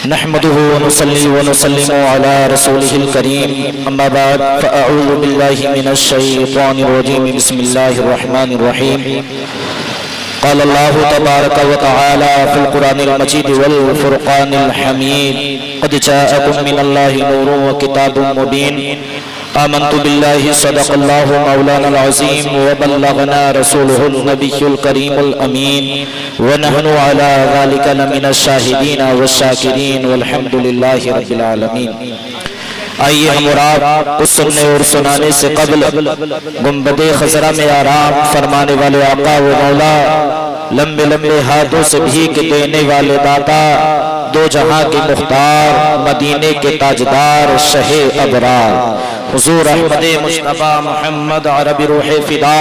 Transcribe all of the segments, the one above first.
नहमदुहु व नुसल्ली व नुसल्लिमु अला रसूलिहिल करीम अम्मा बाद फ़अऊज़ु बिल्लाहि मिनश शैतानिर रजीम बिस्मिल्लाहिर रहमानिर रहीम क़ाल अल्लाहु तबारक व तआला फ़िल क़ुरानिल मजीद वल फ़ुरक़ानिल हमीद क़द जाअकुम मिनल्लाहि नूरुन व किताबुम मुबीन आमन्तु बिल्लाहि सदक़ल्लाहु मौलानाल अज़ीम व बल्लगना रसूलुहुन नबियुल करीमुल अमीन व नहनु अला ज़ालिका लमिनश शाहिदीन वश्शाकिरीन वल्हम्दुलिल्लाहि रब्बिल आलमीन। आइए हम और आप कुछ सुनने और सुनाने से कबल गुंबदे खजरा में आराम फरमाने वाले आका व मौला, लंबे लंबे हाथों से भीख देने वाले दाता, दो जहां के मुख्तार, मदीने के ताजदार, शहे अबरार हुजूर अहमद मुस्तफा मोहम्मद अरबी रूह फिदा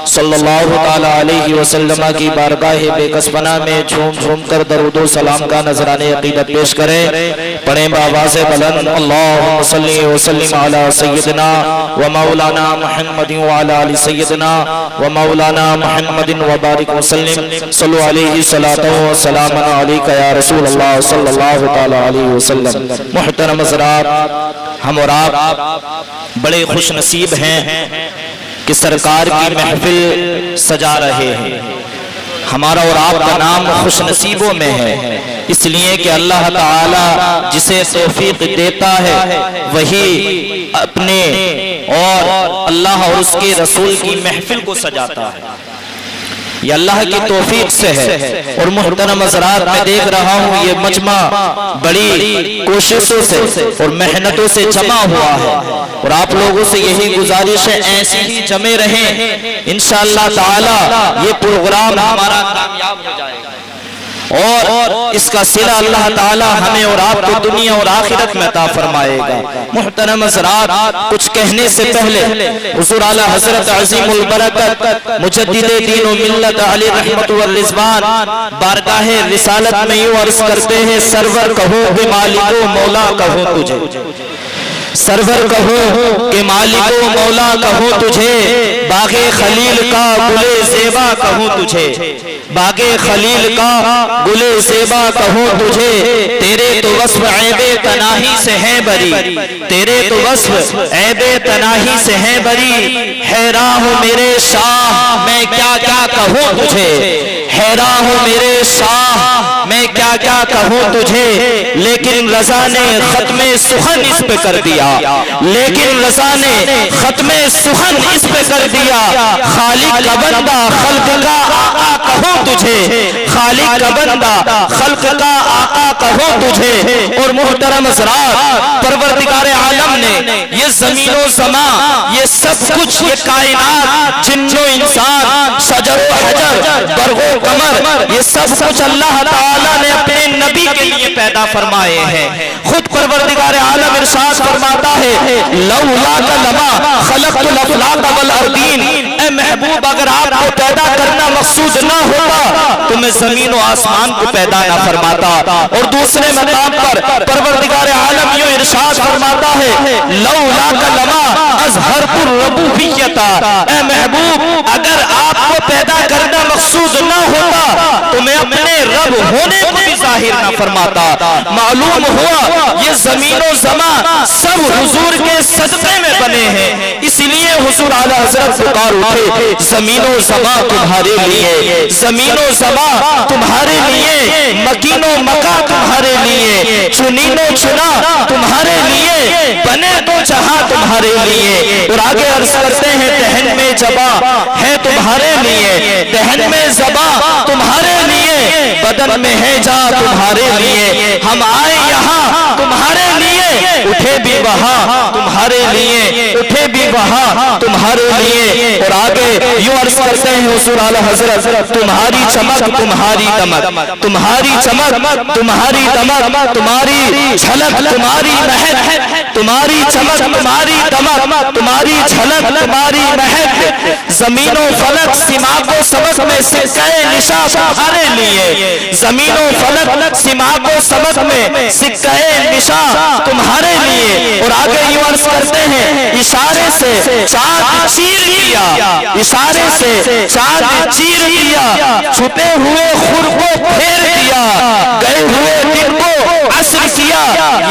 सल्लल्लाहु ताला अलैहि वसल्लम की बारगाह बेकसपना में झूम झूम कर दरूद व सलाम का नजराने अकीदत पेश करें। पढ़ें बावाज़े बुलंद अल्लाहुम्मा सल्ली व सल्लिम अला सय्यिदना व मौलाना मुहम्मदिन व अला आलि सय्यिदना व मौलाना मुहम्मदिन व बारिक व सल्लिम सल्लु अलैहि सलातो व सलाम अलैका या रसूल अल्लाह सल्लल्लाहु ताला अलैहि वसल्लम। मुहतरम हज़रात, हम और आप बड़े खुश नसीब हैं कि सरकार की महफिल सजा रहे हैं। हमारा और आपका नाम खुश नसीबों में है, इसलिए कि अल्लाह ताला जिसे तौफीक देता है वही अपने और अल्लाह और उसके रसूल की महफिल को सजाता है। ये अल्लाह की तौफीक से है। और मुहतरम हज़रात, मैं देख रहा हूँ ये मजमा बड़ी कोशिशों से और मेहनतों से जमा हुआ है और आप लोगों से यही गुजारिश है ऐसे ही जमे रहें, इंशाअल्लाह ताला ये प्रोग्राम हमारा कामयाब हो जाएगा और इसका सिला अल्लाह ताला हमें और आपको दुनिया और आखिरत में अता फरमाएगा। मुहतरम हज़रात, कुछ कहने से पहले हुज़ूर आला हज़रत अज़ीमुल बरकत मुजद्दिदे दीन व मिल्लत अली रहमत व रिज़वान बारगाहे रिसालत में यूं अर्ज़ करते हैं, सरवर कहो कि मालिको मौला कहो तुझे, सरवर कहो कि मालिको मौला कहो तुझे, बागे खलील का गुले ज़ेबा कहो तुझे, बागे खलील का गुले ज़ेबा कहो तुझे, तेरे तो वस्फ़ ऐबे तनाही से है बरी, तेरे तो वस्फ़ ऐबे तनाही से है बरी, हैरान हूँ मेरे शाह मैं क्या क्या कहूँ तुझे, हैरान हूँ मेरे शाह मैं क्या क्या कहूँ तुझे, लेकिन रज़ा ने खत्मे सुखन इस पे कर दिया, लेकिन रज़ा ने खत्मे सुखन इस पे कर दिया, खालिक का बंदा खल्क का आका कहूँ तुझे, खालिक का बंदा खल्क का आका कहूँ तुझे। और मुहतरम हज़रात, परवरदिगार आलम ने ये ज़मीनो ज़मा, ये सब कुछ, ये कायनात, जिन्नो इंसान, शजर व हजर, बरगो कमर, ये सब कुछ अल्लाह ताला ने अपने नबी के लिए पैदा फरमाए हैं। खुद परवरदिगार आलम इरशाद फरमाता है, लौला लमा खलक़तुल अफ़लाक़ वल अर्दीन, ए महबूब अगर आपको पैदा करना मकसूद ना होता तो मैं जमीन और आसमान को पैदा ना फरमाता। और दूसरे मकाम पर परवरदिगार आलम यूं इरशाद फरमाता है, लौला लमा अज़हरतुर रबूबिय्यता, ए महबूब अगर आपको पैदा करना मकसूद ना होता तो मैं अपने रब होने को भी जाहिर ना फरमाता। मालूम हुआ ये ज़मीनो ज़मा सब हुजूर के सदक़े में बने हैं, इसलिए हुजूर आला हज़रत पुकार उठे, ज़मीनो ज़मा तुम्हारे लिए, ज़मीनो ज़मा तुम्हारे लिए, मकीनो मका तुम्हारे लिए, चुनीनो चुना तुम्हारे लिए, बने तो जहां तुम्हारे लिए। और आगे अर्ज़ करते हैं, दहन में जबा है तुम्हारे लिए, दहन में ज़बा तुम्हारे लिए, बदन में है जा तुम्हारे लिए, हम आए यहाँ तुम्हारे लिए, उठे भी वहाँ तुम्हारे लिए, उठे भी वहाँ तुम्हारे लिए। और आगे यूं अर्ज़ करते हैं हुज़ूर आला हज़रत, तुम्हारी चमक तुम्हारी दमक, तुम्हारी चमक तुम्हारी दमक, तुम्हारी झलक तुम्हारी महक, तुम्हारी चमक तुम्हारी दमक, तुम्हारी झलक तुम्हारी महक, ज़मीनों फलक सीमा को सबक में सिक्के निशा तुम्हारे लिए, ज़मीनों फलक सीमा को सबक में सिक्के निशा तुम्हारे लिए। और आगे यूं अर्ज़ करते हैं, इशारे से चाँद चीर दिया, इशारे से चाँद चीर दिया, छुपे हुए खुर को फेर दिया, गए हुए दिन को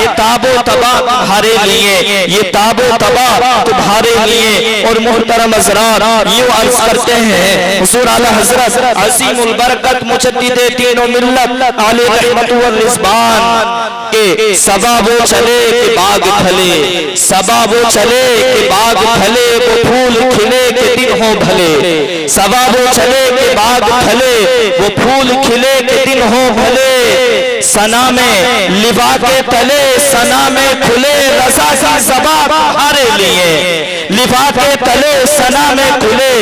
ये ताबो तबा तुम्हारे लिए, ये ताबो तबा तुम्हारे लिए। और मोहतरम हज़रात यूं अर्ज करते हैं हुज़ूर आला हज़रत अज़ीमुल बरकत मुजद्दिदे तीनों मिल्लत आले रहमत व रिज़वान के सबा वो चले के बाग फले, सबा वो चले के बाग फले, वो फूल खिले के दिन हो भले, सबा वो चले के बाग फले, वो फूल खिले के दिन हो भले। सना में लिबा के तले, सना में खुले रज़ा की ज़बा तुम्हारे लिए, लिबा के तले सना में खुले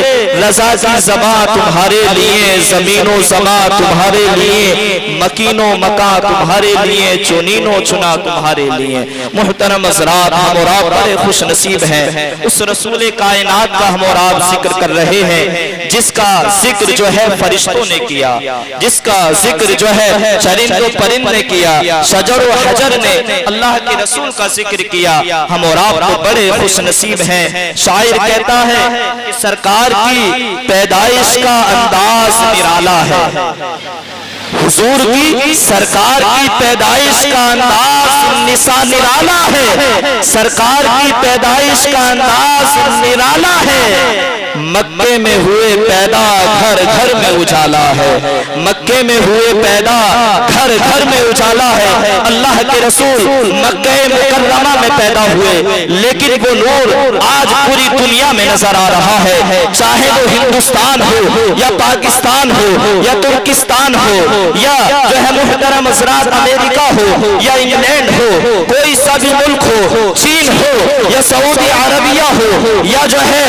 रज़ा की ज़बा तुम्हारे लिए। ज़मीनो ज़मा तुम्हारे लिए, मकीनो मका तुम्हारे लिए, चुनीनो चुना तुम्हारे लिए। मुहतरम हज़रात हम और आप बड़े खुश नसीब हैं, उस रसूल कायनात का हम और आप जिक्र कर रहे हैं जिसका जिक्र जो है फरिश्तों ने किया, जिसका जिक्र जो है चरिंदो परिंद ने किया, शजर व हजर ने अल्लाह के रसूल का जिक्र किया। हम और आप तो बड़े खुश नसीब हैं। शायर कहता है कि सरकार की पैदाइश का अंदाज निराला है, हुजूर की सरकार की पैदाइश का अंदाज निराला है, सरकार की पैदाइश का अंदाज निराला है। मक्के में हुए पैदा घर घर में उजाला है, मक्के में हुए पैदा घर घर में उजाला है। अल्लाह के रसूल मक्के मुकर्रमा में पैदा हुए, लेकिन वो नूर आज पूरी दुनिया में नजर आ रहा है। चाहे वो हिंदुस्तान हो या पाकिस्तान हो या तुर्किस्तान हो या जो है मुहतरम हज़रात अमेरिका हो या इंग्लैंड हो, कोई सा भी मुल्क हो, चीन हो या सऊदी अरबिया हो या जो है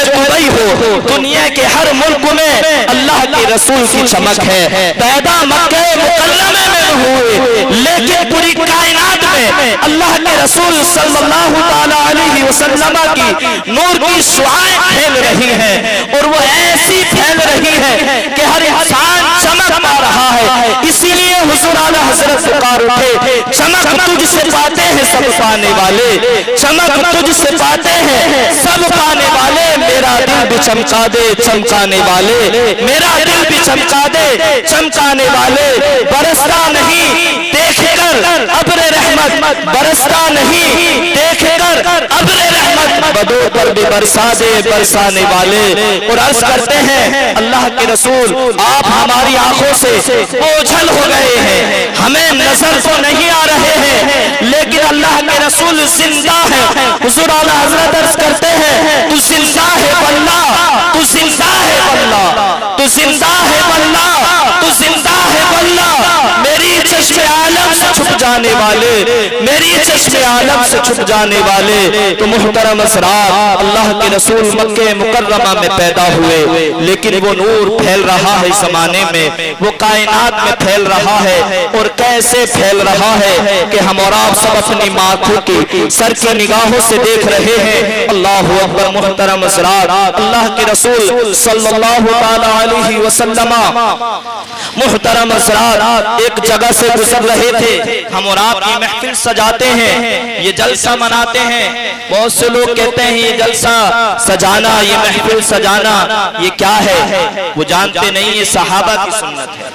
दुबई हो, दुनिया के हर मुल्क में अल्लाह के रसूल की चमक है। पैदा मक्के मुकर्रमा में हुए, लेकिन पूरी कायनात में अल्लाह के रसूल सल्लल्लाहु ताला अलैहि वसल्लम की नूर की शुआएं फैल रही हैं, और वो ऐसी फैल रही है कि हर इंसान चमक पा रहा है। इसीलिए हुजूर आला हज़रत पुकार उठे, चमक तुझसे पाते हैं सब पाने वाले, चमक तुझसे पाते हैं सब पाने वाले। मेरा दिल भी चमका दे चमकाने वाले, मेरा दिल भी चमका दे चमकाने वाले। बरसता नहीं देखकर अब्र रहमत, बरसता नहीं देखकर अब्र रहमत, बदों पर भी बरसा दे बरसाने वाले। और अर्ज करते हैं अल्लाह के रसूल आप हमारी आंखों से ओझल हो गए हैं, हमें नजर तो नहीं आ रहे हैं, लेकिन अल्लाह के रसूल जिंदा है। हुजूर आला हज़रत अर्ज करते हैं तू जिंदा है वल्ला, तू जिंदा है वल्ला, तू जिंदा है वल्ला, तू जिंदा है वल्ला। मेरी चश्मे आलम से छुप जाने वाले, मेरी चश्मे आलम से छुप जाने वाले। तो मुहतरम हज़रात अल्लाह के रसूल मक्के मुकर्रमा में पैदा हुए, लेकिन वो नूर फैल रहा है ज़माने में, वो कायनात में फैल रहा है। और कैसे फैल रहा है कि हम और आप सब अपनी माथों की सर की निगाहों से देख रहे हैं। अल्लाहु अकबर। मुहतरम हज़रात अल्लाह के रसूल सल्लल्लाहु ताला अलैहि वसल्लम मुहतरम हज़रात एक जगह से गुजर रहे थे। हम और आप ये महफिल सजाते हैं, ये जलसा मनाते हैं। बहुत से लोग कहते हैं ये जलसा सजाना, ये महफिल सजाना ये क्या है, वो जानते नहीं ये सहाबा की सुन्नत है,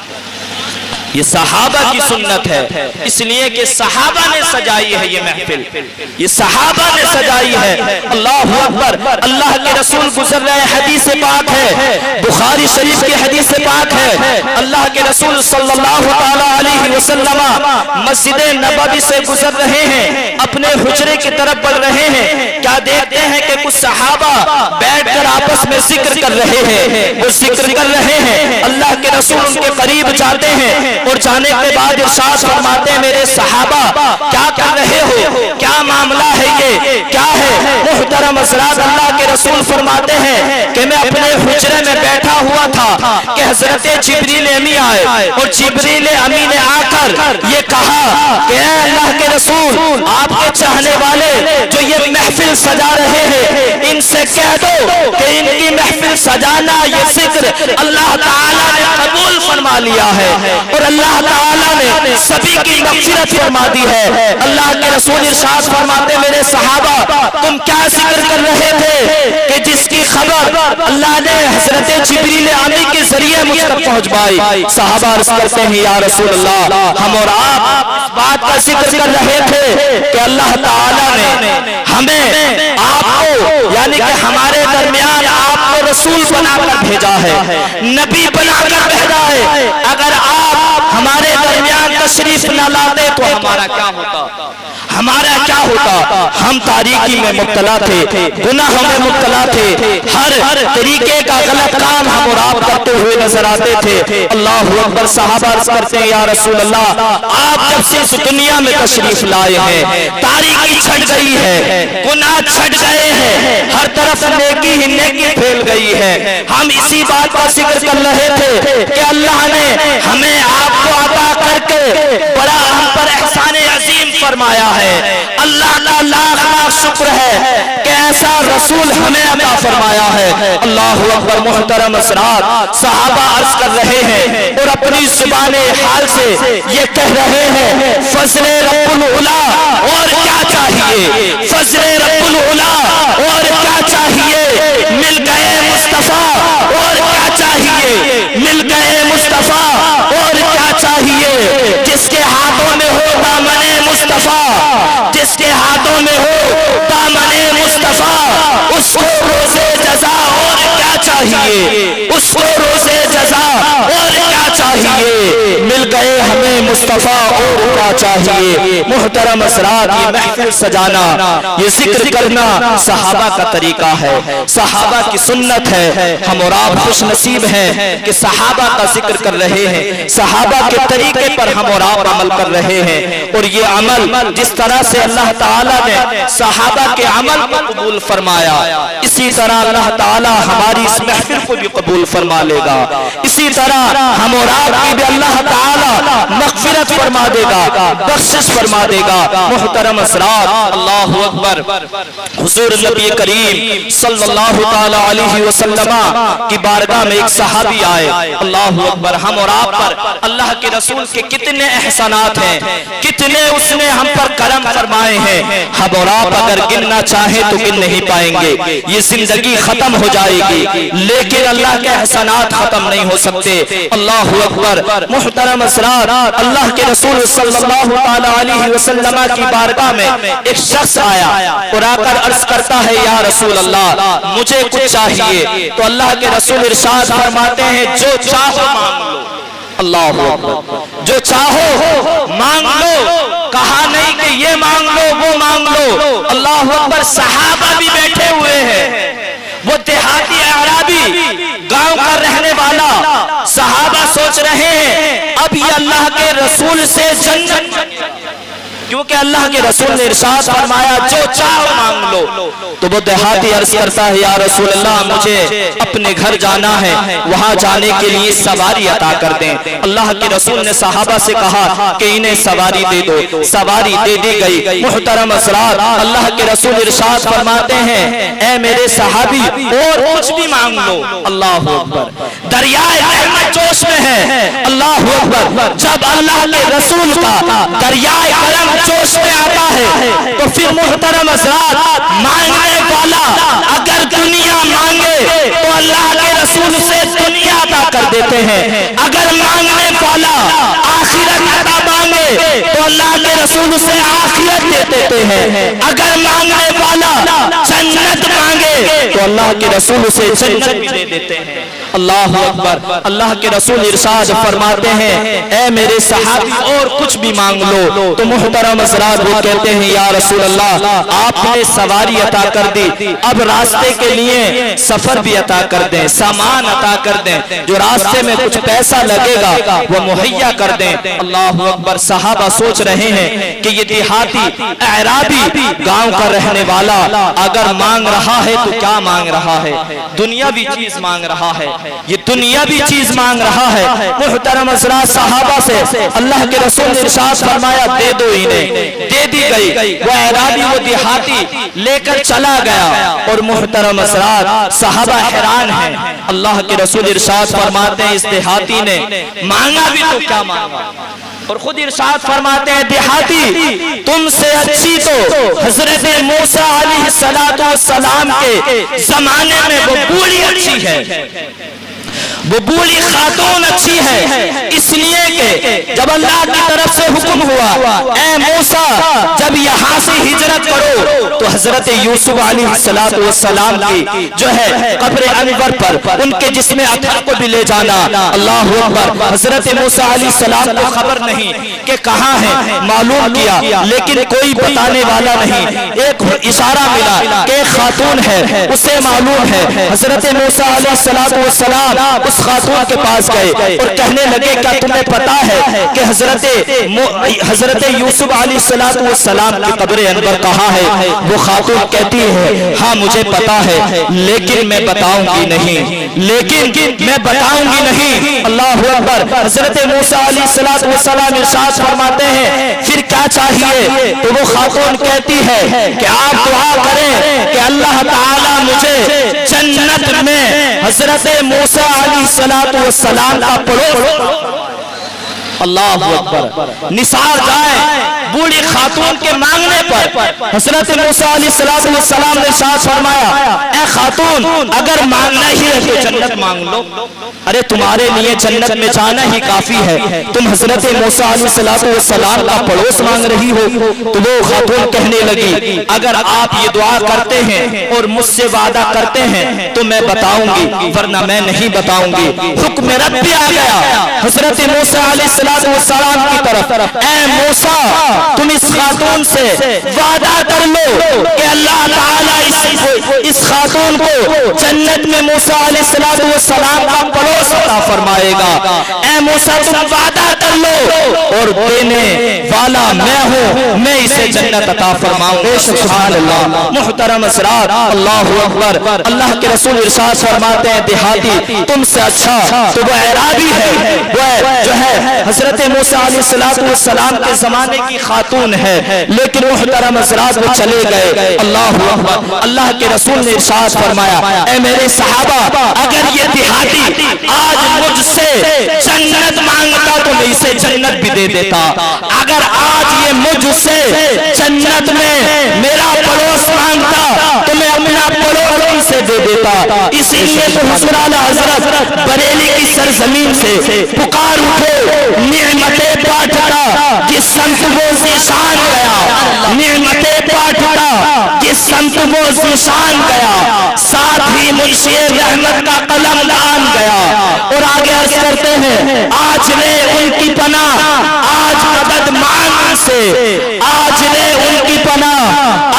ये सहाबा की सुन्नत है। इसलिए कि सहाबा ने सजाई है ये महफिल, ये सहाबा ने सजाई है। अल्लाहु अकबर। अल्लाह के रसूल गुजर रहे, हदीस पाक है, बुखारी शरीफ की हदीस पाक है। अल्लाह के रसूल सल्लल्लाहु ताला अलैहि वसल्लम मस्जिद नबवी से गुजर रहे हैं, अपने हुजरे की तरफ बढ़ रहे हैं। क्या देखते हैं कि कुछ सहाबा बैठकर आपस में जिक्र कर रहे हैं, वो जिक्र कर रहे हैं। अल्लाह के रसूल उनके करीब जाते हैं और जाने के बाद इरशाद फरमाते हैं मेरे सहाबा क्या कर रहे हो, क्या मामला है, ये क्या है। मुहतरम हज़रात अल्लाह के रसूल फरमाते हैं कि मैं अपने हुजरे में बैठा हुआ था कि हजरत जिब्रील अमी आए, और जिब्रील अमी ने आकर ये कहा कि अल्लाह के रसूल आपके चाहने वाले जो ये महफिल सजा रहे हैं इनसे कह दो कि इनकी महफिल सजाना ये जिक्र अल्लाह ताला ने कबूल फरमा लिया है और अल्लाह ताला ने सभी की मग़फ़िरत फरमा दी है। अल्लाह के रसूल इरशाद फरमाते मेरे सहाबा तुम क्या जिक्र कर रहे थे कि जिसकी खबर अल्लाह ने हजरत जिब्रील आमी के जरिए मुझ तक पहुंचवाई। सहाबा अर्ज करते हैं या रसूल अल्लाह, हम और आप इस बात का जिक्र कर रहे थे कि अल्लाह ताला ने हमें आपको यानी कि हमारे दरमियान आपको रसूल बनाकर भेजा है, नबी बनाकर भेजा है। अगर आप हमारे दरमियान तशरीफ न लाते तो हमारा क्या होता, हमारा क्या होता। हम तारीकी में मुब्तला थे, गुनाहों में मुब्तला थे, हर तरीके का गलत काम हम और आप करते हुए नजर आते थे। अल्लाहु अकबर। सहाबा अर्ज करते हैं या रसूल अल्लाह, आप जब से इस दुनिया में तशरीफ लाए हैं, तारीकी छट गई है, गुनाह छट गए हैं, हर तरफ नेकी ही नेकी फैल गई है। हम इसी बात का जिक्र कर रहे थे कि अल्लाह ने हमें आपको अता करके बड़ा हम पर एहसान अजीम फरमाया है। अल्लाह का लाख लाख शुक्र है कि ऐसा रसूल हमें अता फरमाया है। अल्लाहु अकबर। मुहतरम असरात, सहाबा अर्ज कर रहे हैं और अपनी जुबाने हाल से ये कह रहे हैं, फजले रब्बुल उला और क्या चाहिए, फजले रब्बुल उला और क्या चाहिए, मिल गए मुस्तफा और क्या चाहिए, मिल गए मुस्तफा और क्या चाहिए। जिसके हाथों में हो दामने मुस्तफा, जिसके हाथों में हो दामने मुस्तफा, उसको रोज़े जज़ा और क्या चाहिए, उसको रोज़े जज़ा और क्या चाहिए। मिल गए हमें मुस्तफा और क्या चाहिए। मुहतरम असरात, ये महफिल सजाना, ये जिक्र करना सहाबा का तरीका है, सहाबा की सुन्नत है। हम और आप खुश नसीब हैं कि सहाबा का जिक्र कर रहे हैं, सहाबा के तरीके पर हम और आप अमल कर रहे हैं। और ये अमल जिस तरह से अल्लाह ताला ने सहाबा के अमल को कबूल फरमाया, इसी तरह अल्लाह ताला हमारी इस महफिल को भी कबूल फरमा लेगा। इसी तरह हम और आप की भी अल्लाह ताला मग़फ़िरत फरमा देगा, बख्शिश फरमा देगा। मुहतरम असरात, अल्लाहु अकबर। हुजूर नबी करीम सल्लल्लाहु ताला अलैहि वसल्लम की बारगाह में एक सहाबी आए। अल्लाहु अकबर। हम और आप पर अल्लाह के रसूल के कितने एहसानात हैं, कितने उसने हम पर करम फरमाए हैं। हम और आप अगर गिनना चाहे तो गिन नहीं पाएंगे, ये जिंदगी खत्म हो जाएगी, लेकिन अल्लाह के एहसानात खत्म नहीं हो सकते। अल्लाहु अकबर। मुहतरम असरात, अल्लाह के रसूल सल्लल्लाहु अलैहि वसल्लम की बारगाह में एक शख्स आया और आकर अर्ज करता है या रसूल अल्लाह, मुझे कुछ चाहिए। तो अल्लाह के रसूल इरशाद फरमाते हैं, जो चाहो मांग लो। अल्लाहु अकबर। जो चाहो मांग लो, कहा नहीं कि ये मांग लो वो मांग लो। अल्लाहु अकबर। सहाबा भी बैठे हुए हैं, वो देहाती अराबी गांव का रहने वाला, सहाबा सोच रहे हैं अब ये अल्लाह के रसूल से जन्नत, क्योंकि अल्लाह के रसूल ने इरशाद फरमाया जो चाहो मांग लो। तो वो देहाती अर्ज करता है या रसूल अल्लाह, मुझे अपने घर जाना है, वहां जाने के लिए सवारी अता कर दें। अल्लाह के रसूल ने सहाबा से कहा कि इन्हें सवारी दे दो। सवारी दे दी गई। मुहतरम असरात, अल्लाह के रसूल इरशाद फरमाते हैं, ऐ मेरे सहाबी और कुछ भी मांग लो। अल्लाहु अकबर। दरियाए रहमत जोश में है। अल्लाहु अकबर। जब अल्लाह के रसूल का दरियाए करम जोश में आता है तो फिर मुहतरम असरात, मांगने वाला अगर दुनिया मांगे तो अल्लाह के रसूल से दुनिया अता कर देते हैं। अगर मांगने वाला आखिरत अता मांगे तो अल्लाह के रसूल से आखिरत दे देते हैं। अगर मांगने वाला जन्नत मांगे तो अल्लाह के रसूल से जन्नत भी दे देते हैं। अल्लाहु अकबर। अल्लाह के रसूल इरशाद फरमाते हैं, ऐ मेरे सहाबी और कुछ भी मांग लो। तो मुहतरम असरात, वो कहते हैं या रसूल अल्लाह, आपने सवारी अता कर दी, अब रास्ते के लिए सफर भी अता कर दें, सामान अता कर दें, जो रास्ते में कुछ पैसा लगेगा वो मुहैया कर दें। अल्लाहु अकबर। सहाबा सोच रहे हैं कि ये देहाती अराबी गांव का रहने वाला अगर मांग रहा है तो क्या मांग रहा है, दुनियावी चीज मांग रहा है, ये दुनियावी चीज मांग रहा है। मुहतरम असरात, सहाबा से अल्लाह के रसूल ने इरशाद फरमाया, दे दो इन्हें। दे दी गई। वो अराबी, वो देहाती लेकर चला गया। और मुहतरम असरात, सहाबा हैरान हैं। अल्लाह के रसूल इरशाद फरमाते हैं, इस देहाती ने मांगा भी तो क्या मांगा, और खुद इरशाद फरमाते हैं, देहाती तुमसे अच्छी तो हजरत मूसा अलैहिस्सलाम के जमाने में वो बूढ़ी अच्छी है, वो बूढ़ी खातून अच्छी है। इसलिए कि जब अल्लाह की तरफ से हुक्म हुआ, ए मूसा जब यहाँ से हिजरत करो, तो हजरत यूसुफ अलैहिस्सलाम की जो है कब्र अनवर पर उनके जिस्म अतहर को भी ले जाना। अल्लाह अकबर। हजरत मूसा अलैहिस्सलाम को खबर नहीं कि कहाँ है, मालूम किया लेकिन कोई बताने वाला नहीं। एक इशारा मिला कि खातून है, उसे मालूम है। हजरत मूसा अलैहिस्सलाम उस खातून के पास गए और कहने लगे, क्या तुम्हें पता है कि हजरत यूसुफ अलैहिस्सलाम की कब्र अनवर कहाँ है? वो खातून कहती है, हाँ मुझे पता है, लेकिन मैं बताऊंगी नहीं, लेकिन मैं बताऊंगी नहीं। अल्लाह अकबर। हजरत मूसा अलैहिस्सलाम इरशाद फरमाते हैं, फिर क्या चाहिए? तो वो खातून कहती है कि आप दुआ करें कि अल्लाह ताला मुझे जन्नत में हजरत मूसा अलैहिस्सलाम का पड़ोस। अल्लाह अकबर। निसार जाए बूढ़ी खातून के मांगने पर हजरत मूसा अलैहिस्सलाम ने इरशाद फरमाया, ए खातून अगर मांगना ही है तो जन्नत मांग लो। अरे तुम्हारे लिए जन्नत में जाना ही काफी है, तुम हजरत मूसा अलैहिस्सलाम का पड़ोस मांग रही हो। तो वो खातून कहने लगी, अगर आप ये दुआ करते हैं और मुझसे वादा करते हैं तो मैं बताऊंगी, वरना मैं नहीं बताऊंगी। हुक्म रब्बी आ गया हजरत मूसा अलैहिस्सलाम की तरफ, ए मूसा तुम इस खातून से वादा कर लो कि अल्लाह ताला इस खातून को जन्नत में मूसा अलैहिस्सलाम का पड़ोस अता फरमाएगा। ए मूसा तुम वादा कर लो और देने वाला मैं हूँ, मैं इसे जन्नत अता फरमाऊंगा। सुभान अल्लाह। मुहतरम असरात, अल्लाहु अकबर। अल्लाह के रसूल इरशाद फरमाते हैं, देहाती तुमसे अच्छा तो वो एराबी है, वो जो है हजरत मूसा अलैहिस्सलाम के जमाने की खातून है। लेकिन मुहतरम हज़रात वो चले गए। अल्लाहु अकबर। अल्लाह के रसूल ने इरशाद फरमाया, ए मेरे सहाबा अगर ये देहाती आज मुझसे जन्नत मांगता तो मैं इसे जन्नत भी दे देता। अगर आज ये मुझसे जन्नत में मेरा पड़ोस मांगता तो मैं अपना पड़ोस इसे दे देता। इसीलिए तो हुज़ूर आला हज़रत बरेली की सरजमीन से पुकार उठे, निअमते पाठता जिस संत वो ज़िशान गया, निअमते पाठता जिस संत वो ज़िशान गया, साथ ही मुंशी रहमत का कलम दान गया। और आगे अर्ज करते हैं, आज ले उनकी पनाह, आज मदद मांग उनसे, आज ले उनकी पनाह,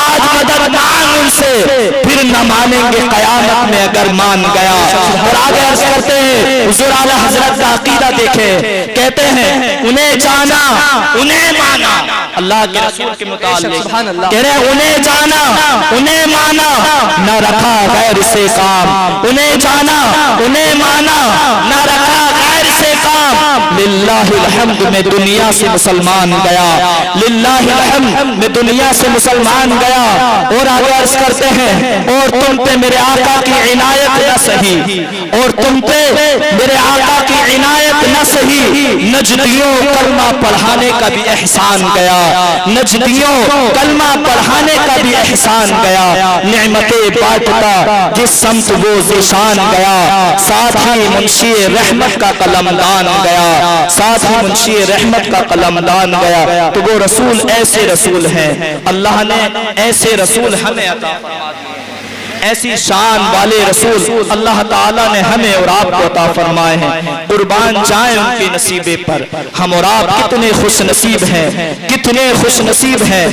आज मदद मांग उनसे, फिर न मानेंगे कयामत में अगर मान गया। और आगे अर्ज करते हैं, हुज़ूर आला हज़रत का अकीदा देखे, कहते हैं उन्हें जाना उन्हें माना। अल्लाह के रसूल के मुताबिक कह रहे उन्हें जाना उन्हें माना, न रखा गैर से काम। उन्हें जाना उन्हें माना, न रखा गैर से काम। लिल्लाहिल हम्द में दुनिया से मुसलमान गया, लिल्लाहिल हम्द में दुनिया से मुसलमान गया। और आगे अर्ज करते हैं, और तुम पे मेरे आका की इनायत न सही, और तुम पे मेरे आका की इनायत न सही, नजदियों कलमा पढ़ाने का भी एहसान गया, नजदियों कलमा पढ़ाने का भी एहसान गया। नेमतें बांटता जिस समत वो ज़िशान गया, साथ ही मुंशी रहमत का कलमदान गया, साथ ही मुंशी रहमत का कलमदान गया। तो वो रसूल ऐसे रसूल हैं, अल्लाह ने ऐसे रसूल हमें अता फरमा दिए, ऐसी शान वाले रसूल अल्लाह ताला ने हमें और आपको अता फरमाए हैं। कुर्बान जाए उनके नसीबे पर। हम और आप कितने खुश नसीब हैं, कितने खुश नसीब हैं,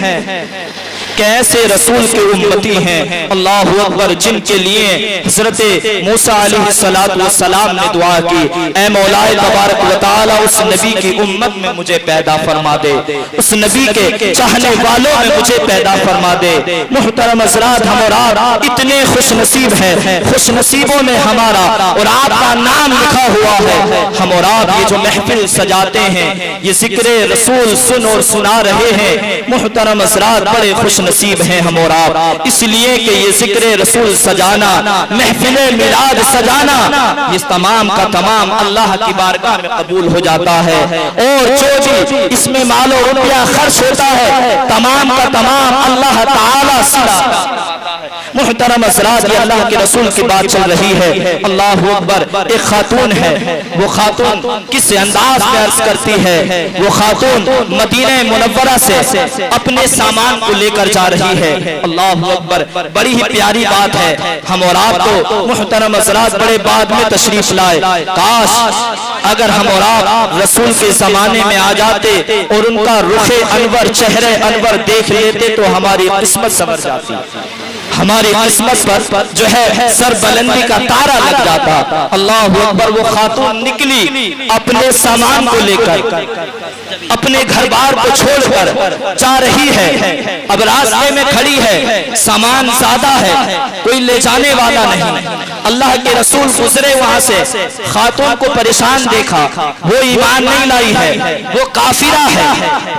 कैसे रसूल के उम्मती हैं। अल्लाहु अकबर। जिनके लिए हजरत मूसा अलैहिस्सलाम ने दुआ की, ऐ मौलाए तबारक व तआला उस नबी की उम्मत में मुझे पैदा फरमा दे, उस नबी के चाहने वालों में मुझे पैदा फरमा दे। मुहतरम हज़रात, हम और आप इतने खुश नसीब हैं, खुश नसीबों में हमारा और आपका नाम लिखा हुआ है। हम और आप ये जो महफिल सजाते हैं, ये जिक्र रसूल सुन और सुना रहे हैं, मुहतरम हज़रात बड़े खुश नसीब हैं हम और आप। इसलिए कि ये जिक्र रसूल सजाना, महफिले मिलाद सजाना, ये तमाम का तमाम अल्लाह की बारगाह में कबूल हो जाता है। और जो भी इसमें मालो रुपया खर्च होता है तमाम का तमाम अल्लाह ताला सिला। मुहतरम हज़रात, ये अल्लाह के रसूल की बात चल रही है। अल्लाह अकबर। एक खातून है, वो खातून किस अंदाज में अर्ज करती है। वो खातून मदीना मुनव्वरा से अपने सामान को लेकर जा रही है। अल्लाह अकबर। बड़ी ही प्यारी बात है। हम और आप तो मुहतरम हज़रात बड़े बाद में तशरीफ लाए। काश अगर हम और आप रसूल के जमाने में आ जाते और उनका रुखे अनवर, चेहरे अनवर देख लेते तो हमारी किस्मत संवर जाती, हमारी किस्मत पर जो है सर बुलंदी का तारा लग जाता। अल्लाह अकबर। वो खातून निकली अपने सामान को लेकर, अपने घर बार को छोड़कर जा रही है। अब रास्ते में खड़ी है, सामान ज्यादा है, कोई ले जाने वाला नहीं। अल्लाह के रसूल गुजरे वहां से, खातून को परेशान देखा। वो ईमान नहीं लाई है, वो काफिरा है,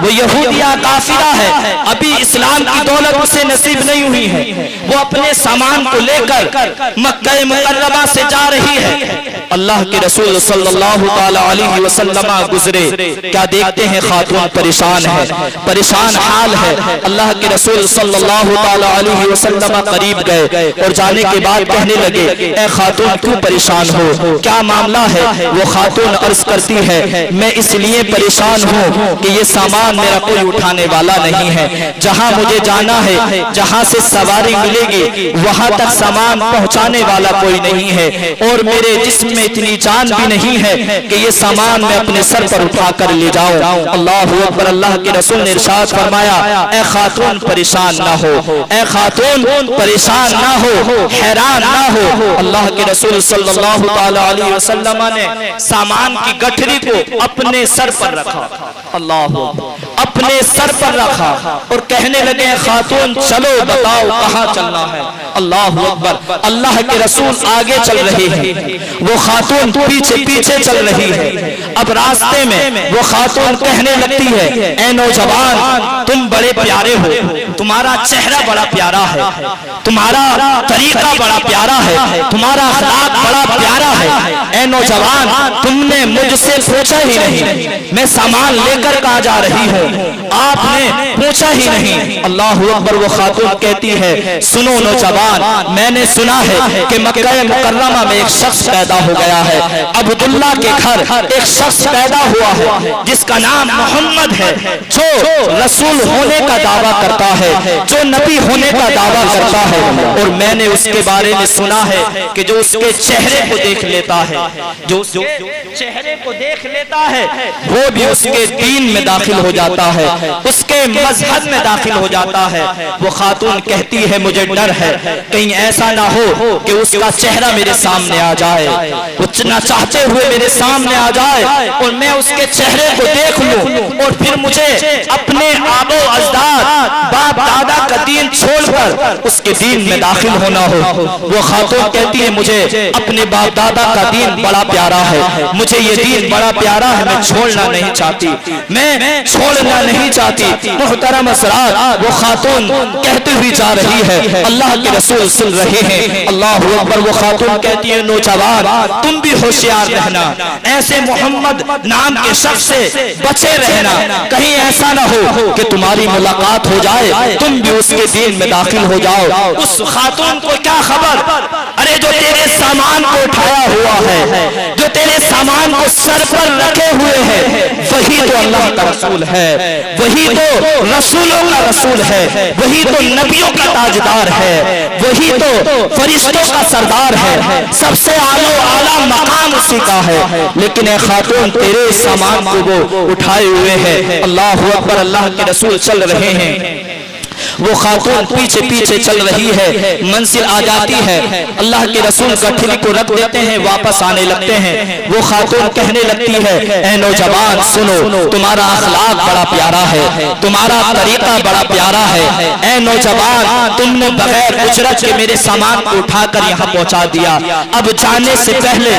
वो यहूदिया काफिरा है, अभी इस्लाम की दौलत उसे नसीब नहीं हुई है। वो अपने सामान को लेकर मक्का मुकर्रमा से जा रही है। अल्लाह के रसूल सल्लल्लाहु अलैहि वसल्लम गुजरे, क्या देखते हैं खातून परेशान है, परेशान हाल है। अल्लाह के रसूल सल्लल्लाहु अलैहि वसल्लम करीब गए और जाने के बाद कहने लगे, ए खातून क्यों परेशान हो, क्या मामला है। वो खातून अर्ज करती है, मैं इसलिए परेशान हूँ कि ये सामान मेरा कोई उठाने वाला नहीं है। जहाँ मुझे जाना है, जहाँ से सवारी मिलेगी, वहाँ तक सामान पहुँचाने वाला कोई नहीं है, और मेरे जिस्म में इतनी जान भी नहीं है कि ये सामान मैं अपने सर पर उठा कर ले जाऊं। अल्लाह अकबर। अल्लाह के रसूल ने इरशाद फरमाया, ए खातून परेशान ना हो, ए खातून परेशान ना हो, हैरान ना हो। अल्लाह के रसूल सल्लल्लाहु अलैहि वसल्लम ने सामान की गठरी को अपने सर पर रखा। अल्लाह, अपने सर पर रखा और कहने लगे, खातून चलो बताओ कहाँ चलना है। अल्लाह अकबर। अल्लाह के रसूल आगे चल रहे हैं, वो खातून पीछे पीछे चल रही है। अब रास्ते में वो खातून कहने लगती है, ए नौजवान तुम बड़े प्यारे हो, तुम्हारा चेहरा बड़ा प्यारा है, तुम्हारा तरीका बड़ा प्यारा है, तुम्हारा अखलाक बड़ा प्यारा है। ए नौजवान तुमने मुझसे पूछा ही नहीं मैं सामान लेकर कहाँ जा रही हूँ, आपने पूछा ही नहीं। अल्लाह अकबर। वो खातून कहती है, सुनो नौजवान, मैंने सुना है कि मक्का मुकर्रमा में एक शख्स पैदा हो गया है, अब्दुल्ला के घर एक शख्स पैदा हुआ है जिसका नाम मोहम्मद है, जो रसूल होने का दावा करता है, जो नबी होने का दावा करता है। और मैंने उसके बारे में सुना है कि जो उसके चेहरे को देख लेता है, जो उसके चेहरे को देख लेता है, वो भी उसके दीन में दाखिल हो जाता है, उसके मजहब में दाखिल हो जाता है। वो खातून कहती है, मुझे डर है कहीं ऐसा ना हो कि उसका चेहरा मेरे सामने आ जाए, वो ना चाहते हुए मेरे सामने आ जाए और मैं उसके चेहरे को देख लूं और फिर मुझे अपने आबो अजदाद, बाप दादा का दीन छोड़कर उसके दीन में दाखिल होना हो। वो खातून कहती है, मुझे अपने बाप दादा का दीन बड़ा प्यारा है, मुझे ये दीन बड़ा प्यारा है, मैं छोड़ना नहीं चाहती, मैं छोड़ना नहीं चाहती। मुहतरम हज़रात, वो खातून कहती हुई जा रही है, अल्लाह के रसूल सुन रहे हैं। अल्लाह अकबर। वो खातून कहती है, नौजवान तुम भी होशियार रहना, ऐसे मोहम्मद नाम के शख्स से बचे रहना, कहीं ऐसा ना हो कि तुम्हारी मुलाकात हो जाए, तुम भी उसके दीन में दाखिल हो जाओ। उस खातून को क्या खबर, अरे जो तेरे सामान को उठाया हुआ है, जो तेरे सामान को सर पर रखे हुए है, वही तो अल्लाह का रसूल है, वही तो रसूलों का रसूल है, वही तो नबियों का ताजदार है, वही तो फरिश्तों का सरदार है, सबसे आला मकाम उसी का है। लेकिन ए खातून तेरे सामान को वो उठाए हुए है। अल्लाह अकबर। अल्लाह के रसूल चल रहे हैं, वो खातून पीछे पीछे चल रही है, मंजिल आ जाती है, अल्लाह के रसूल गठरी को रख देते हैं, वापस आने लगते हैं। वो खातून कहने लगती है, ए नौजवान सुनो, तुम्हारा अखलाक बड़ा प्यारा है, तुम्हारा तरीका बड़ा प्यारा है। ए नौजवान तुमने बगैर उजरत के मेरे सामान को उठाकर यहाँ पहुँचा दिया, अब जाने से पहले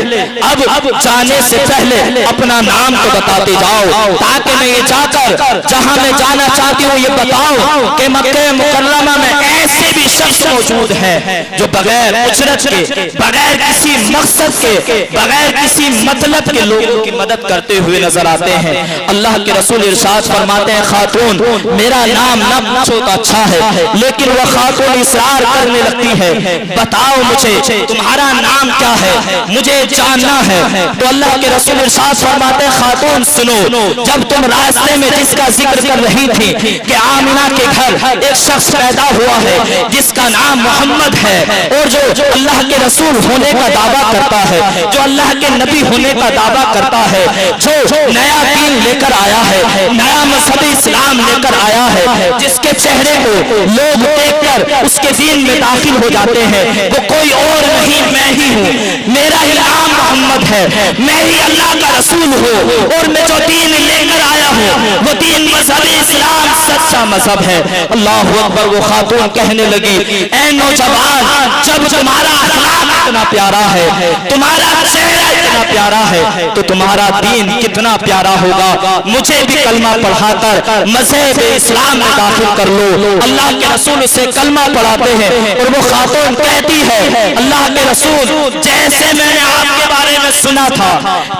अपना नाम तो बताते जाओ, ताकि मैं ये जाकर जहाँ मैं जाना चाहती हूँ ये बताओ कि मक्का मुकर्रमा में ऐसे भी शख्स मौजूद है जो बगैर उजरत के, बगैर किसी मकसद के, बगैर किसी मतलब के लोगों की मदद करते हुए नजर आते हैं। अल्लाह के रसूल इरशाद फरमाते हैं, खातून मेरा नाम न पूछो तो अच्छा है, लेकिन वह खातून इसरार करने लगती है, बताओ मुझे तुम्हारा नाम क्या है, मुझे जानना है। तो अल्लाह के रसूल इरशाद फरमाते हैं, खातून सुनो, जब तुम रास्ते में जिसका जिक्र कर रही थी कि आमिना के घर एक शख्स पैदा हुआ है जिसका नाम मोहम्मद है और जो अल्लाह के रसूल होने का दावा करता है, जो अल्लाह के नबी होने का दावा करता है, जो नया दीन लेकर आया है, नया मजहब इस्लाम लेकर आया है, जिसके चेहरे को लोग देखकर उसके दीन में दाखिल हो जाते हैं, वो कोई और नहीं मैं ही हूँ, मेरा ही नाम मोहम्मद है, मैं ही अल्लाह का रसूल हूँ और मैं जो दीन लेकर आया हूँ वो दीन मजहब इस्लाम सच्चा मजहब है। अल्लाह अकबर। वो खातून कहने लगी, ऐ नौजवान, जब तुम्हारा अखलाक इतना प्यारा है, तुम्हारा चेहरा इतना प्यारा है, तो तुम्हारा दीन कितना प्यारा होगा। मुझे भी कलमा पढ़ाकर मजहब इस्लाम में दाखिल कर लो। अल्लाह के रसूल से कलमा पढ़ाते हैं और वो खातून कहती है, अल्लाह के रसूल, जैसे मैंने आपके बारे में सुना था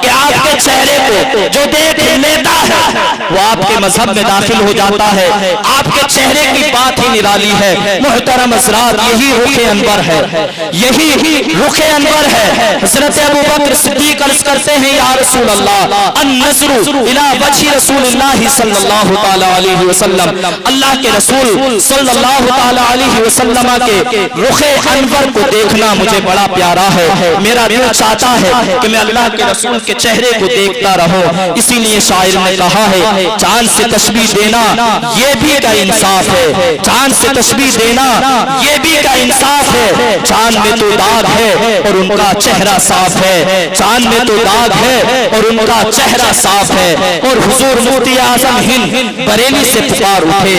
कि आपके चेहरे को जो देख लेता है वो आपके मजहब में दाखिल हो जाता है, आपके चेहरे की बात ही निराली है। मुहतरम हज़रात, यही रुखे अनवर है, यही रुखे अनवर है। हज़रत अबू बकर सिद्दीक अर्ज़ करते हैं, या रसूल अल्लाह, अन-नज़्रु इला वजहि रसूलिल्लाह सल्लल्लाहु तआला अलैहि वसल्लम, अल्लाह के रसूल सल्लल्लाहु तआला अलैहि वसल्लम के रुखे अनवर को देखना मुझे बड़ा प्यारा है। मेरा दिल चाहता है कि मैं अल्लाह के रसूल के चेहरे को देखता रहूं। इसीलिए शायर ने कहा है, चांद से तशबीह देना ये भी का इंसाफ है, चांद से तशबीह देना ये भी का इंसाफ है। चांद में तो दाग है और उनका चेहरा साफ है, चांद में तो दाग है और उनका चेहरा साफ है। और हुजूर मुफ्ती आजम हिंद बरेली से पुकार उठे,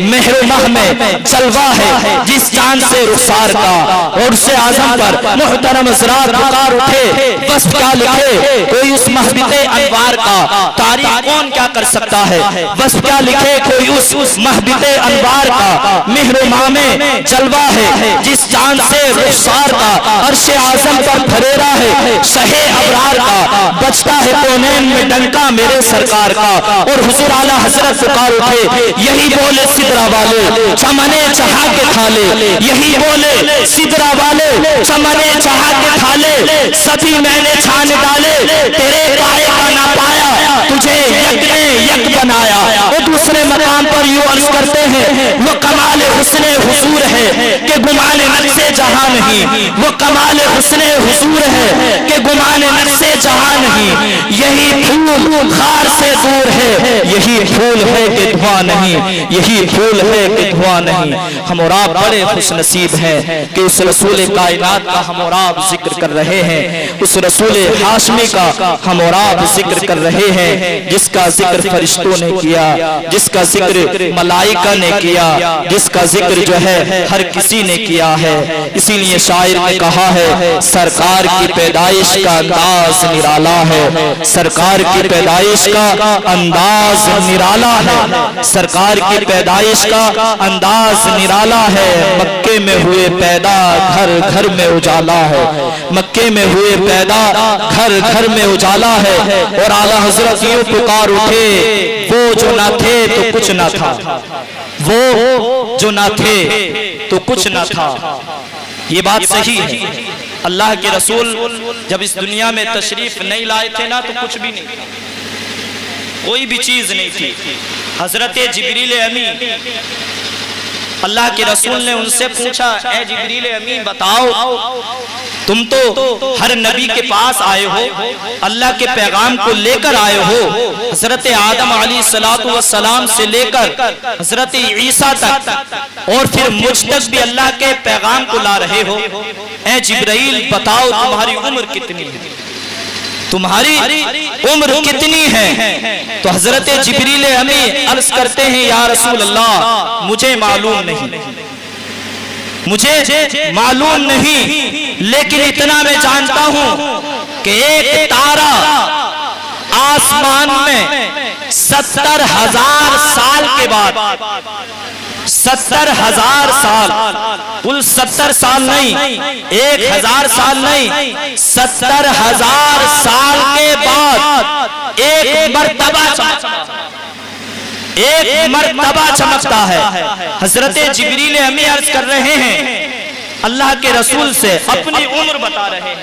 मेहरमाह में जलवा है जिस चांद से रुखसार का, और उससे आजम पर मुहतरम हज़रात पुकार उठे, बस क्या लिखे कोई उस महबिते अनवार का, तारीफ कौन क्या कर सकता है, बस क्या लिखे कोई उस महबिते अनवार का। मेहरमाह में जलवा है जिस चांद से रुखसार का, अर्शे आजम पर फरेरा है शहे अबरार का, बचता है कौनैन में डंका मेरे सरकार का। और हुजूर आला हजरत पुकार उठे, यही बोले सिदरा वाले चमने चाहा के थाले, यही बोले सिदरा वाले चमने चाहा के थाले, सभी मैंने छान डाले, तेरे पाए का ना पाया, तुझे यक ने यक बनाया। वो दूसरे मकाम पर यूं अर्ज करते हैं, वो कमाल हुस्ने हुजूर है कि गुमाने नक्शे जहां नहीं, वो कमाल हुस्ने हुजूर है कि गुमाने नक्शे जहां नहीं। यही फूल खार से दूर है, यही फूल है कि धुआं नहीं, यही फूल है कि धुआं नहीं। हम और आप बड़े खुशनसीब हैं कि उस रसूल कायनात का हम और आप जिक्र कर रहे हैं, उस रसूल हाशमी का हम और आप जिक्र कर रहे हैं, जिसका जिक्र फरिश्तों ने किया, जिसका जिक्र मलाइका ने किया, जिसका जिक्र जो है हर किसी ने किया है। इसीलिए शायर ने कहा है, सरकार की पैदाइश का अंदाज निराला है, सरकार की पैदाइश का अंदाज निराला है, सरकार की पैदाइश का अंदाज निराला है। मक्के में हुए पैदा घर घर में उजाला है, मक्के में हुए पैदा घर घर में उजाला है। और आला हजरत यूं पुकार उठे, वो जो ना थे तो कुछ ना था, वो जो ना थे तो कुछ ना था। ये बात सही है। अल्लाह के रसूल जब इस दुनिया में तशरीफ नहीं लाए थे ना, तो कुछ भी नहीं, कोई भी चीज नहीं थी। हजरत जिब्रील अमी, अल्लाह के रसूल ने उनसे पूछा, ए जिब्रील अमी बताओ, तुम तो हर नबी के पास आए हो, अल्लाह के पैगाम को लेकर आए हो, हजरत आदम अलैहिस्सलातु वस्सलाम से लेकर हजरत ईसा तक, और फिर मुझ तक भी अल्लाह के पैगाम को ला रहे हो। ए जिब्रील बताओ, तुम्हारी उम्र कितनी है, तुम्हारी उम्र कितनी है? तो हजरत जिब्रील हमें अर्ज करते हैं, या रसूल अल्लाह मुझे मालूम नहीं, मुझे मालूम नहीं, लेकिन इतना मैं जानता हूं कि एक तारा आसमान में 70,000 साल के बाद 70,000 साल, कुल 70 साल नहीं, 1,000 साल नहीं, 70,000 साल के बाद एक मर्तबा चमकता है। हजरत जिब्रील अमी अर्ज कर रहे हैं अल्लाह के रसूल से, अपनी उम्र बता रहे हैं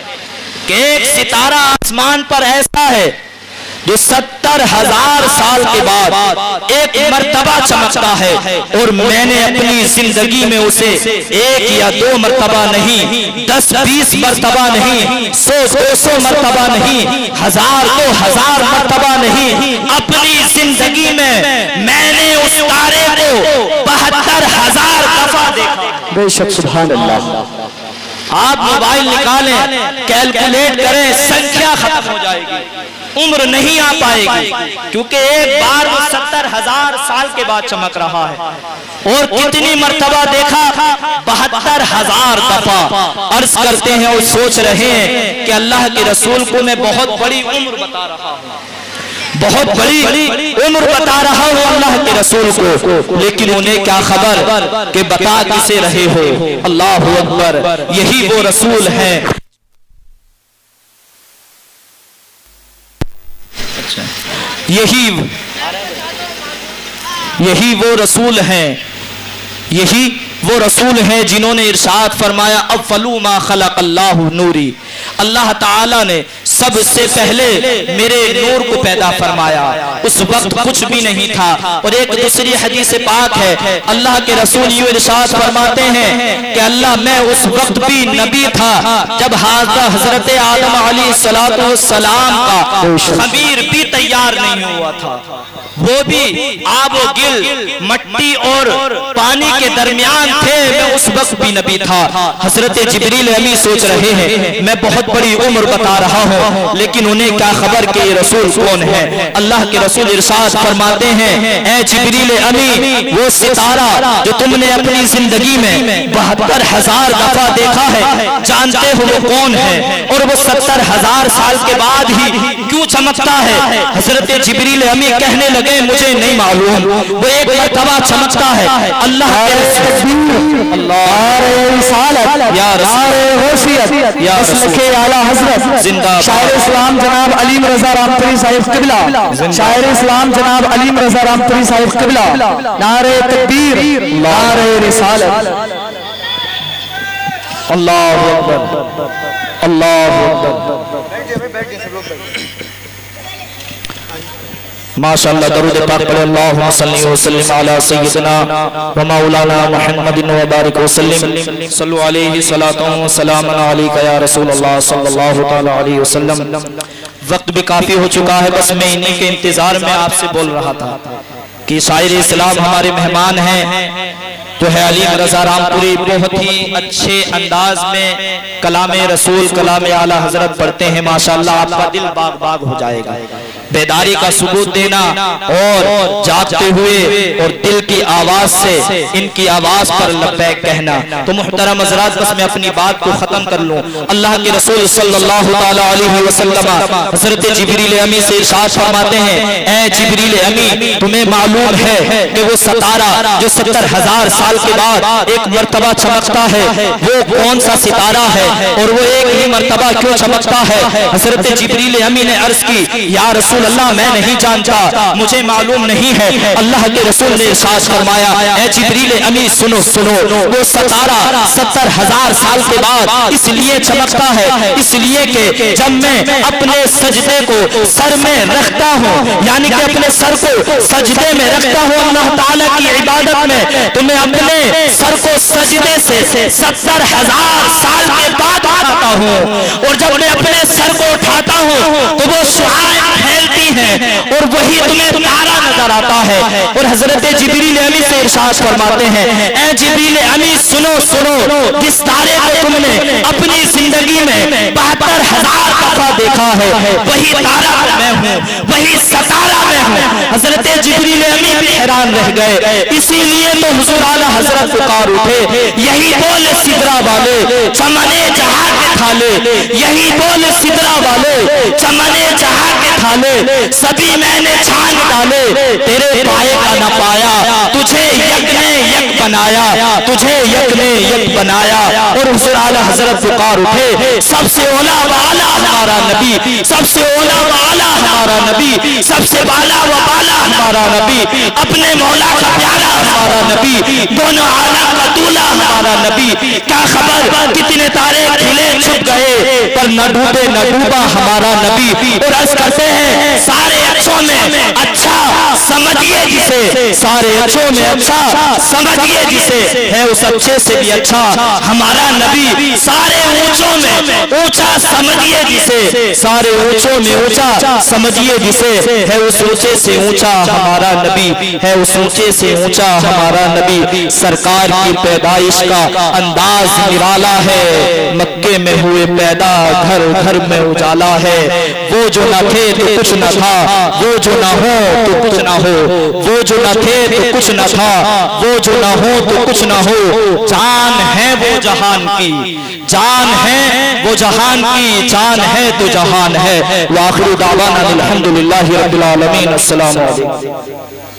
कि एक सितारा आसमान पर ऐसा है जो 70,000 साल के बाद एक मर्तबा चमकता है, और मैंने अपनी जिंदगी में उसे 1 या 2 मर्तबा नहीं, 10-20 मर्तबा नहीं, 100-200 मर्तबा नहीं, 1000-2000 मर्तबा नहीं, अपनी जिंदगी में मैंने उस तारे को 72,000 दफा देखा। बेशक सुभान अल्लाह। आप मोबाइल निकालें, कैलकुलेट करें, संख्या खत्म हो जाएगी, उम्र नहीं आ पाएगी, क्योंकि एक बार वो 70,000 साल के बाद चमक रहा है। और कितनी मर्तबा देखा? 72,000 दफा। अर्ज करते हैं और सोच रहे हैं कि अल्लाह के रसूल को मैं बहुत बड़ी उम्र बता रहा हूँ, बहुत बड़ी उम्र बता रहा हूँ अल्लाह के रसूल को, लेकिन उन्हें क्या खबर कि बता किसे रहे हो। अल्लाह अकबर, यही वो रसूल है। यही वो रसूल हैं, यही वो रसूल हैं जिन्होंने इरशाद फरमाया अव्वलु मा खलक़ अल्लाहु नूरी, अल्लाह ताला ने सबसे पहले मेरे नूर को पैदा फरमाया। उस वक्त कुछ भी नहीं था। और एक दूसरी हदीस पाक है, अल्लाह के रसूल यूं इरशाद फरमाते हैं कि अल्लाह, मैं उस वक्त भी नबी था जब हजरत आदम अलैहिस्सलातु वस्सलाम का खमीर भी तैयार नहीं हुआ था, वो भी आबो गिल मट्टी और पानी के दरमियान थे, मैं उस वक्त भी नबी था। हजरत जिब्रील अमी सोच रहे हैं मैं बहुत बड़ी उम्र बता रहा हूँ, लेकिन उन्हें क्या खबर कि ये रसूल कौन है। अल्लाह के रसूल इरशाद फरमाते हैं, ऐ जिब्रील अमी, वो सितारा जो तुमने अपनी जिंदगी में 72,000 दफा देखा है, जानते हो वो कौन है? और वो 70,000 साल के बाद ही क्यों चमकता है? हजरत जिब्रील अमी कहने लगे, मुझे नहीं मालूम, वो एक मर्तबा चमकता है। अल्लाह शायर इस्लाम जनाब अलीम रजा रामपुरी साहिब किबला, शायर इस्लाम जनाब अलीम रजा रामपुरी साहिब किबला, नारे तकबीर, नारे रिसालत। अल्लाहु अकबर, अल्लाहु अकबर। माशाअल्लाह, दरूद पाक पढ़े। अल्लाहुम्मा सल्ली व सल्लिम अला सय्यिदिना व मौलाना मुहम्मदिन व बारिक व सल्लिम सल्लु अलैहि सलातun व सलामुन अलैका या रसूल अल्लाह सल्लल्लाहु तआला अलैहि वसल्लम। वक्त भी काफी हो चुका है, बस मैं इन्हीं के इंतजार में आपसे बोल रहा था कि शायर इस्लाम हमारे मेहमान हैं, तो है अलीम रजा रामपुरी, बहुत ही अच्छे अंदाज में कलामे रसूल, कलामे आला हजरत पढ़ते हैं। माशाअल्लाह, आपका दिल बाग बाग हो जाएगा। बेदारी का सबूत देना और जागते हुए और दिल की आवाज से इनकी आवाज पर लब्बैक कहना। तो मुहतरम हज़रात, बस मैं अपनी बात को खत्म कर लूं। अल्लाह के रसूल सल्लल्लाहु अलैहि वसल्लम हजरत जिब्रील अमी से इरशाद फरमाते हैं, ऐ जिब्रील अमी, तुम्हें मालूम है कि वो सितारा जो 70,000 साल के बाद एक मर्तबा चमकता है, वो कौन सा सितारा है और वो एक ही मर्तबा क्यों चमकता है? हजरत जिब्रील अमी ने अर्ज की, या रसूल अल्लाह, मैं नहीं जानता, मुझे मालूम नहीं है। अल्लाह के रसूल ने इरशाद फरमाया, ऐ जिब्रील अमी, सुनो सुनो, वो सितारा 70,000 साल के बाद इसलिए चमकता है, इसलिए कि जब मैं अपने सजदे को सर में रखता हूँ, यानी कि अपने सर को सजदे में रखता हूँ अल्लाह ताला की इबादत में, तो मैं अपने सर को सजदे से 70,000 साल के बाद उठाता हूँ, और जब मैं अपने सर को उठाता हूँ तो वो शुआएं फैलती हैं और वही तुम्हें तारा नजर आता है। और हजरत जिब्रील अमी से इरशाद फरमाते हैं, ऐ जिब्रील अमी, सुनो सुनो, जिस तारे को तुमने अपनी जिंदगी में 72,000 दफा देखा है, वही तारा मैं हूँ, वही सितारा मैं हूँ। हजरत जिब्रील अमी भी हैरान रह गए। इसीलिए तो हुजूर आला हजरत पुकार उठे, यही बोल सिदरा वाले चमने जहां के थाले, यही बोल सिदरा वाले चमने जहां के थाले, सभी मैंने छान डाले, तेरे पाए का न पाया, तुझे यज्ञ बनाया और हुजूर आला हजरत पुकार उठे, सबसे ओला व आला हमारा नबी, सबसे ओला व आला हमारा नबी, सबसे बाला व बाला हमारा नबी, अपने मौला का प्यारा हमारा नबी, दोनों आला का दूल्हा हमारा नबी। क्या खबर कितने तारे खिले छुप गए पर न डूबे न डूबा हमारा नबी। और अर्ज करते हैं सारे अच्छों में अच्छा समझिए जिसे, सारे अच्छों में अच्छा समझिए जिसे, है उस अच्छे से भी अच्छा हमारा नबी। सारे ऊंचों में ऊंचा समझिए जिसे, सारे ऊंचों में ऊंचा समझिए जिसे, है उस ऊंचे से ऊंचा हमारा नबी, है उस ऊंचे से ऊंचा हमारा नबी। सरकार की पैदाइश का अंदाज निराला है, मक्के में हुए पैदा घर घर में उजाला है। वो जो न थे तो कुछ न था, वो जो न हो तो कुछ न हो, वो जो न थे तो कुछ न था, वो जो न हो तो कुछ न हो। जान है वो जहान की, जान है वो जहान की, जान है तो जहान है। व आखिर दावाना अल्हम्दुलिल्लाहि रब्बिल आलमीन। अस्सलामु अलैकुम।